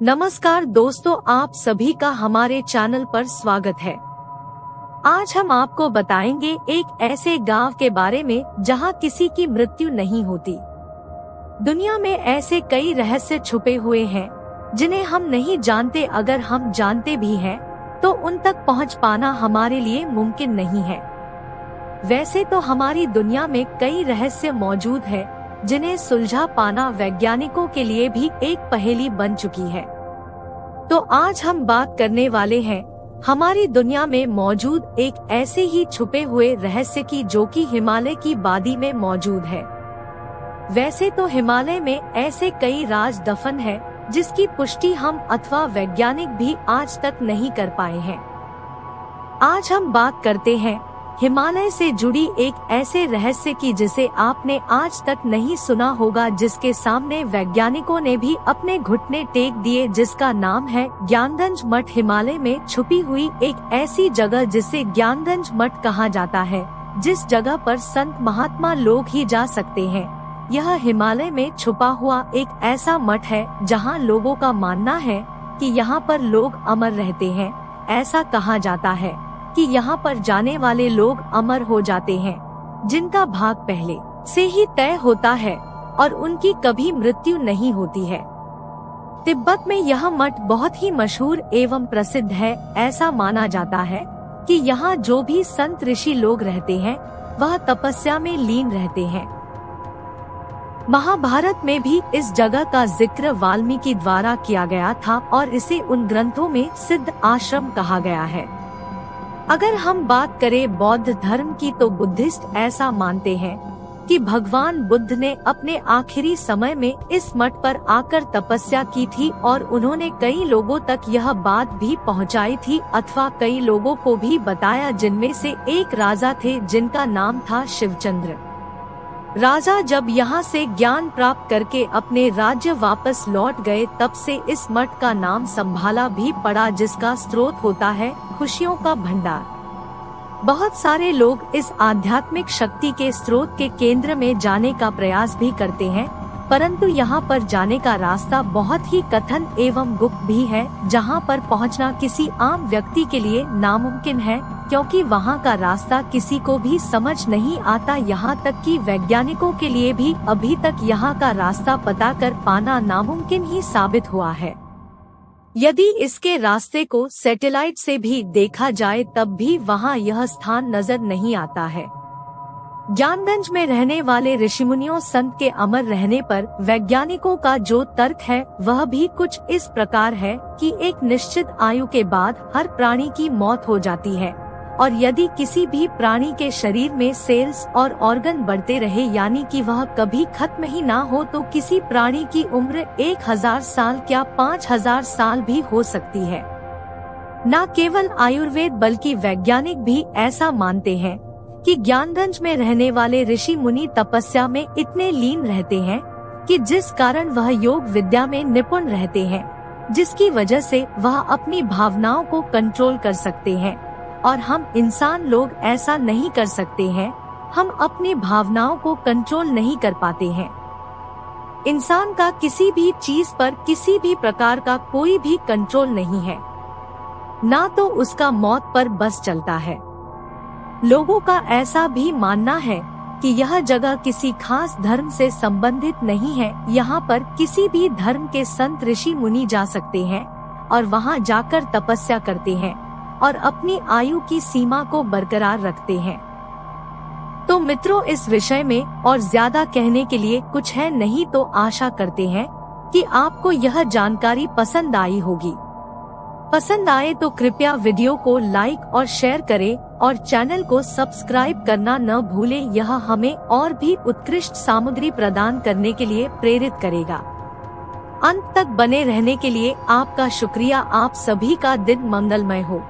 नमस्कार दोस्तों, आप सभी का हमारे चैनल पर स्वागत है। आज हम आपको बताएंगे एक ऐसे गांव के बारे में जहां किसी की मृत्यु नहीं होती। दुनिया में ऐसे कई रहस्य छुपे हुए हैं जिन्हें हम नहीं जानते। अगर हम जानते भी हैं तो उन तक पहुंच पाना हमारे लिए मुमकिन नहीं है। वैसे तो हमारी दुनिया में कई रहस्य मौजूद है जिन्हें सुलझा पाना वैज्ञानिकों के लिए भी एक पहेली बन चुकी है। तो आज हम बात करने वाले हैं हमारी दुनिया में मौजूद एक ऐसे ही छुपे हुए रहस्य की जो कि हिमालय की वादी में मौजूद है। वैसे तो हिमालय में ऐसे कई राज दफन है जिसकी पुष्टि हम अथवा वैज्ञानिक भी आज तक नहीं कर पाए हैं। आज हम बात करते हैं हिमालय से जुड़ी एक ऐसे रहस्य की जिसे आपने आज तक नहीं सुना होगा, जिसके सामने वैज्ञानिकों ने भी अपने घुटने टेक दिए, जिसका नाम है ज्ञानगंज मठ। हिमालय में छुपी हुई एक ऐसी जगह जिसे ज्ञानगंज मठ कहा जाता है, जिस जगह पर संत महात्मा लोग ही जा सकते हैं। यह हिमालय में छुपा हुआ एक ऐसा मठ है जहां लोगों का मानना है कि यहाँ पर लोग अमर रहते हैं। ऐसा कहा जाता है कि यहाँ पर जाने वाले लोग अमर हो जाते हैं, जिनका भाग पहले से ही तय होता है और उनकी कभी मृत्यु नहीं होती है। तिब्बत में यह मठ बहुत ही मशहूर एवं प्रसिद्ध है। ऐसा माना जाता है कि यहाँ जो भी संत ऋषि लोग रहते हैं वह तपस्या में लीन रहते हैं। महाभारत में भी इस जगह का जिक्र वाल्मीकि द्वारा किया गया था और इसे उन ग्रंथों में सिद्ध आश्रम कहा गया है। अगर हम बात करें बौद्ध धर्म की तो बुद्धिस्ट ऐसा मानते हैं कि भगवान बुद्ध ने अपने आखिरी समय में इस मठ पर आकर तपस्या की थी और उन्होंने कई लोगों तक यह बात भी पहुंचाई थी अथवा कई लोगों को भी बताया, जिनमें से एक राजा थे जिनका नाम था शिवचंद्र। राजा जब यहाँ से ज्ञान प्राप्त करके अपने राज्य वापस लौट गए, तब से इस मठ का नाम संभाला भी पड़ा, जिसका स्रोत होता है खुशियों का भंडार। बहुत सारे लोग इस आध्यात्मिक शक्ति के स्रोत के केंद्र में जाने का प्रयास भी करते हैं, परंतु यहाँ पर जाने का रास्ता बहुत ही कठिन एवं गुप्त भी है, जहाँ पर पहुँचना किसी आम व्यक्ति के लिए नामुमकिन है, क्योंकि वहाँ का रास्ता किसी को भी समझ नहीं आता। यहाँ तक कि वैज्ञानिकों के लिए भी अभी तक यहाँ का रास्ता पता कर पाना नामुमकिन ही साबित हुआ है। यदि इसके रास्ते को सैटेलाइट से भी देखा जाए तब भी वहाँ यह स्थान नजर नहीं आता है। ज्ञानगंज में रहने वाले ऋषिमुनियों संत के अमर रहने पर वैज्ञानिकों का जो तर्क है वह भी कुछ इस प्रकार है कि एक निश्चित आयु के बाद हर प्राणी की मौत हो जाती है और यदि किसी भी प्राणी के शरीर में सेल्स और ऑर्गन बढ़ते रहे, यानी कि वह कभी खत्म ही ना हो, तो किसी प्राणी की उम्र 1000 साल क्या 5000 साल भी हो सकती है। न केवल आयुर्वेद बल्कि वैज्ञानिक भी ऐसा मानते हैं कि ज्ञानगंज में रहने वाले ऋषि मुनि तपस्या में इतने लीन रहते हैं कि जिस कारण वह योग विद्या में निपुण रहते हैं, जिसकी वजह से वह अपनी भावनाओं को कंट्रोल कर सकते हैं और हम इंसान लोग ऐसा नहीं कर सकते हैं। हम अपनी भावनाओं को कंट्रोल नहीं कर पाते हैं। इंसान का किसी भी चीज पर किसी भी प्रकार का कोई भी कंट्रोल नहीं है, ना तो उसका मौत पर बस चलता है। लोगों का ऐसा भी मानना है कि यह जगह किसी खास धर्म से संबंधित नहीं है। यहाँ पर किसी भी धर्म के संत ऋषि मुनि जा सकते हैं और वहाँ जाकर तपस्या करते हैं और अपनी आयु की सीमा को बरकरार रखते हैं। तो मित्रों, इस विषय में और ज्यादा कहने के लिए कुछ है नहीं, तो आशा करते हैं कि आपको यह जानकारी पसंद आई होगी। पसंद आए तो कृपया वीडियो को लाइक और शेयर करें और चैनल को सब्सक्राइब करना न भूलें। यह हमें और भी उत्कृष्ट सामग्री प्रदान करने के लिए प्रेरित करेगा। अंत तक बने रहने के लिए आपका शुक्रिया। आप सभी का दिन मंगलमय हो।